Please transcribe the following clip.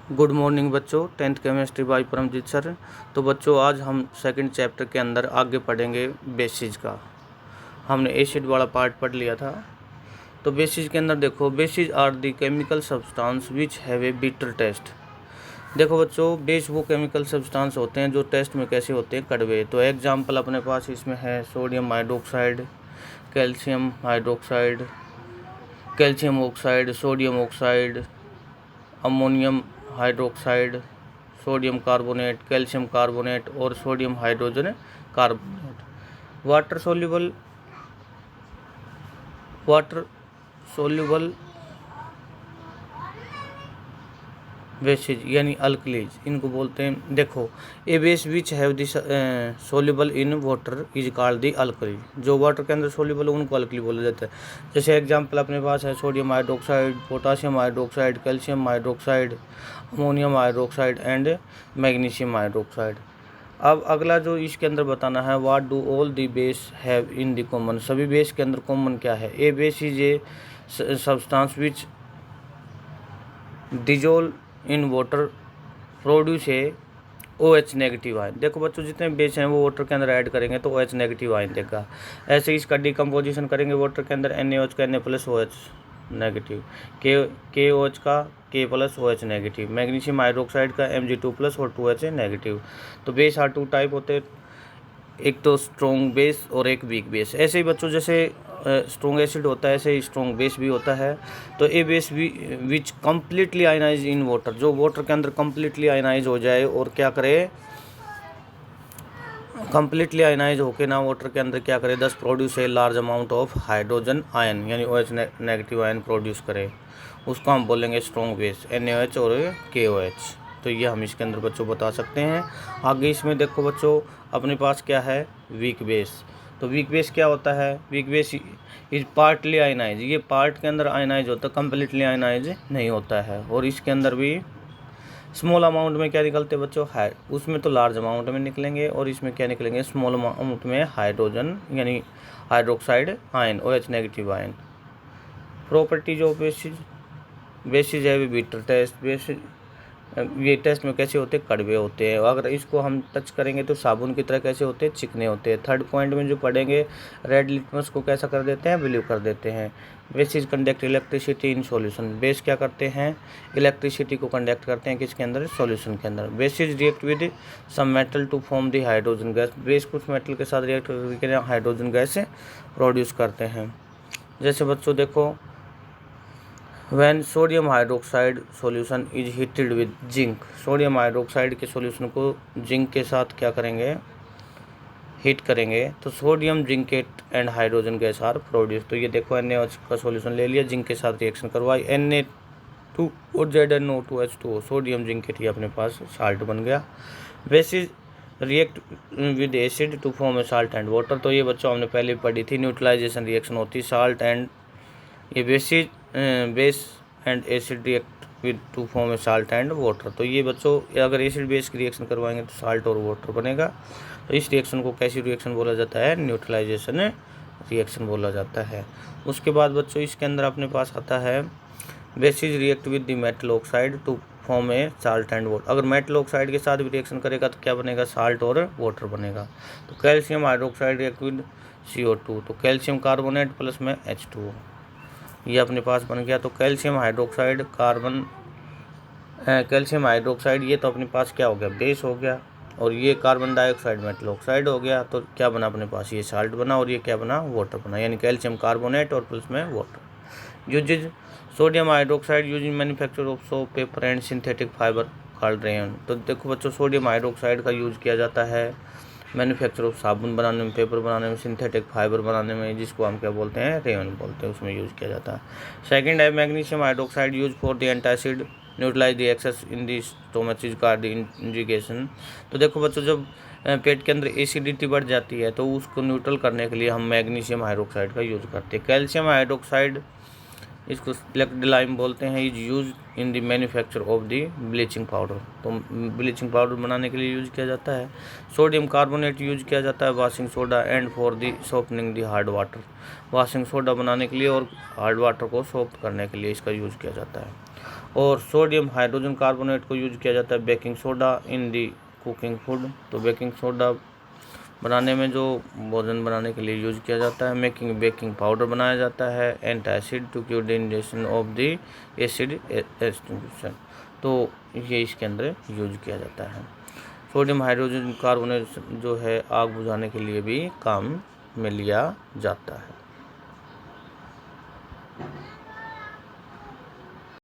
Good morning बच्चों, 10th chemistry bye Paramjit sir. तो बच्चों आज हम सेकंड चैप्टर के अंदर आगे पढ़ेंगे बेसिस का। हमने एसिड वाला पार्ट पढ़ लिया था। तो बेसिस के अंदर देखो, bases are the chemical substance which have a bitter taste. देखो बच्चों, बेस वो केमिकल सब्सटेंस होते हैं जो टेस्ट में कैसे होते हैं, कड़वे। तो एग्जाम्पल अपने पास इसमें है sodium hydroxide, calcium hydroxide, calcium oxide, sodium oxide, ammonium hydroxide, sodium carbonate, calcium carbonate और sodium hydrogen carbonate. Water soluble bases यानी अल्कलीज, इनको बोलते हैं। देखो, a base which have the soluble in water is called the alkali. जो water के अंदर soluble है उनको अल्कली बोला जाता है। जैसे एग्जांपल अपने पास है sodium hydroxide, potassium hydroxide, calcium hydroxide, ammonium hydroxide and magnesium hydroxide. अब अगला जो इसके अंदर बताना है, what do all the base have in the common. सभी बेस के अंदर कॉमन क्या है? A base is a substance which dissolve in water produce a OH negative ion. देखो बच्चों, जितने बेस हैं वो वाटर के अंदर ऐड करेंगे तो OH नेगेटिव आयन देगा। ऐसे ही इसका डिकम्पोजिशन करेंगे वाटर के अंदर, NaOH का Na plus OH negative, KOH का K plus OH negative, magnesium hydroxide का Mg2 प्लस और 2H नेगेटिव। तो बेस आर टू टाइप होते हैं, एक तो स्ट्रॉन्ग बेस और एक वीक बेस। ऐसे ही बच्चों, जैसे स्ट्रॉन्ग एसिड होता है ऐसे ही स्ट्रॉन्ग बेस भी होता है। तो a base which completely ionize in water, जो वाटर के अंदर कम्प्लीटली आयनाइज हो जाए और क्या करे, कम्प्लीटली आयनाइज होके ना वाटर के अंदर क्या करे, 10 produce a large amount of hydrogen ion यानी OH नेगेटिव आयन प्रोड्यूस करे, उसको हम बोलेंगे स्ट्रॉन्ग बेस, NaOH और KOH। तो ये हम इसके अंदर बच्चों बता सकते हैं। आगे इसमें देखो बच्चों, अपने पास क्या है, वीक बेस। तो वीक बेस क्या होता है? Weak base is partly ionise, ये पार्ट के अंदर आयनाइज होता है, कम्प्लीटली आयनाइज नहीं होता है। और इसके अंदर भी स्मॉल अमाउंट में क्या निकलते हैं बच्चों, उसमें तो लार्ज अमाउंट में निकलेंगे और इसमें क्या निकलेंगे, स्मॉल अमाउंट में हाइड्रोजन यानी hydroxide ion, OH negative ion. Properties of basis है बिटर टेस्ट। बेसिस ये टेस्ट में कैसे होते हैं, कड़वे होते हैं। अगर इसको हम टच करेंगे तो साबुन की तरह कैसे होते हैं, चिकने होते हैं। थर्ड पॉइंट में जो पढ़ेंगे, रेड लिटमस को कैसा कर देते हैं, ब्लू कर देते हैं। Basis conduct electricity in solution, base क्या करते हैं, इलेक्ट्रिसिटी को कंडक्ट करते हैं किसके अंदर, सॉल्यूशन के अंदर। Bases react with some metal to form the hydrogen gas, base कुछ मेटल के साथ रिएक्ट करके हाइड्रोजन गैस प्रोड्यूस करते हैं। जैसे बच्चों देखो, when sodium hydroxide solution is heated with zinc, sodium hydroxide के सॉल्यूशन को जिंक के साथ क्या करेंगे, हीट करेंगे, तो sodium zincate and hydrogen gas are produce. तो ये देखो, NaOH का सॉल्यूशन ले लिया, जिंक के साथ रिएक्शन करवाई, Na2 और ZnO2H2O, सोडियम जिंकेट, ये अपने पास साल्ट बन गया। Bases react with acid to form a salt and water. तो ये बच्चों हमने पहले पढ़ी थी, न्यूट्रलाइजेशन रिएक्शन होती है साल्ट एंड, ये base and acid react with two form a salt and water. तो ये बच्चों, अगर एसिड बेस की रिएक्शन करवाएंगे तो साल्ट और वाटर बनेगा। तो इस रिएक्शन को कैसी रिएक्शन बोला जाता है, न्यूट्रलाइजेशन रिएक्शन बोला जाता है। उसके बाद बच्चों इसके अंदर अपने पास आता है, bases react with the metal oxide to form a salt and water. अगर मेटल ऑक्साइड के साथ भी रिएक्शन करेगा तो क्या बनेगा, साल्ट और वाटर बनेगा। तो calcium hydroxide react with CO2, तो कैल्शियम कार्बोनेट प्लस में H2O, ये अपने पास बन गया। तो कैल्शियम हाइड्रोक्साइड कैल्शियम हाइड्रोक्साइड ये तो अपने पास क्या हो गया, बेस हो गया, और ये कार्बन डाइऑक्साइड मेटल ऑक्साइड हो गया। तो क्या बना अपने पास, ये साल्ट बना, और ये क्या बना, वाटर बना, यानी कैल्शियम कार्बोनेट और प्लस में water. Uses sodium hydroxide use in manufacture of soap, paper and synthetic fibre called rayon. तो देखो बच्चों, सोडियम हाइड्रोक्साइड का यूज किया जाता है मैन्युफैक्चर ऑफ साबुन बनाने में, पेपर बनाने में, सिंथेटिक फाइबर बनाने में, जिसको हम क्या बोलते हैं, रेयन बोलते हैं, उसमें यूज़ किया जाता है। सेकंड है magnesium hydroxide use for the antacid neutralise the excess in the stomach is called indication. तो देखो बच्चों, जब पेट के अंदर एसिडिटी बढ़ जाती है तो उसको न्यूट्रल करने के लिए हम मैग्नीशियम हाइड्रोक्साइड का यूज़ करते हैं। कैल्शियम हाइड्रोक्साइड, इसको इलेक्ट्रोलाइम बोलते हैं, is use in the manufacture of the bleaching powder. तो ब्लीचिंग पाउडर बनाने के लिए यूज किया जाता है। सोडियम कार्बोनेट यूज किया जाता है washing soda and for the softening the hard water, washing soda बनाने के लिए और हार्ड वाटर को सॉफ्ट करने के लिए इसका यूज किया जाता है। और सोडियम हाइड्रोजन कार्बोनेट को यूज किया जाता है बेकिंग सोडा इन दी कुकिंग फूड। तो बेकिंग सोडा बनाने में जो भोजन बनाने के लिए यूज किया जाता है। मेकिंग बेकिंग पाउडर बनाया जाता है। एंटासिड टू क्यूडिनेशन ऑफ द एसिड एक्सटिंग्विशन, तो ये इसके अंदर यूज किया जाता है। सोडियम हाइड्रोजन कार्बोनेट जो है आग बुझाने के लिए भी काम में लिया जाता है।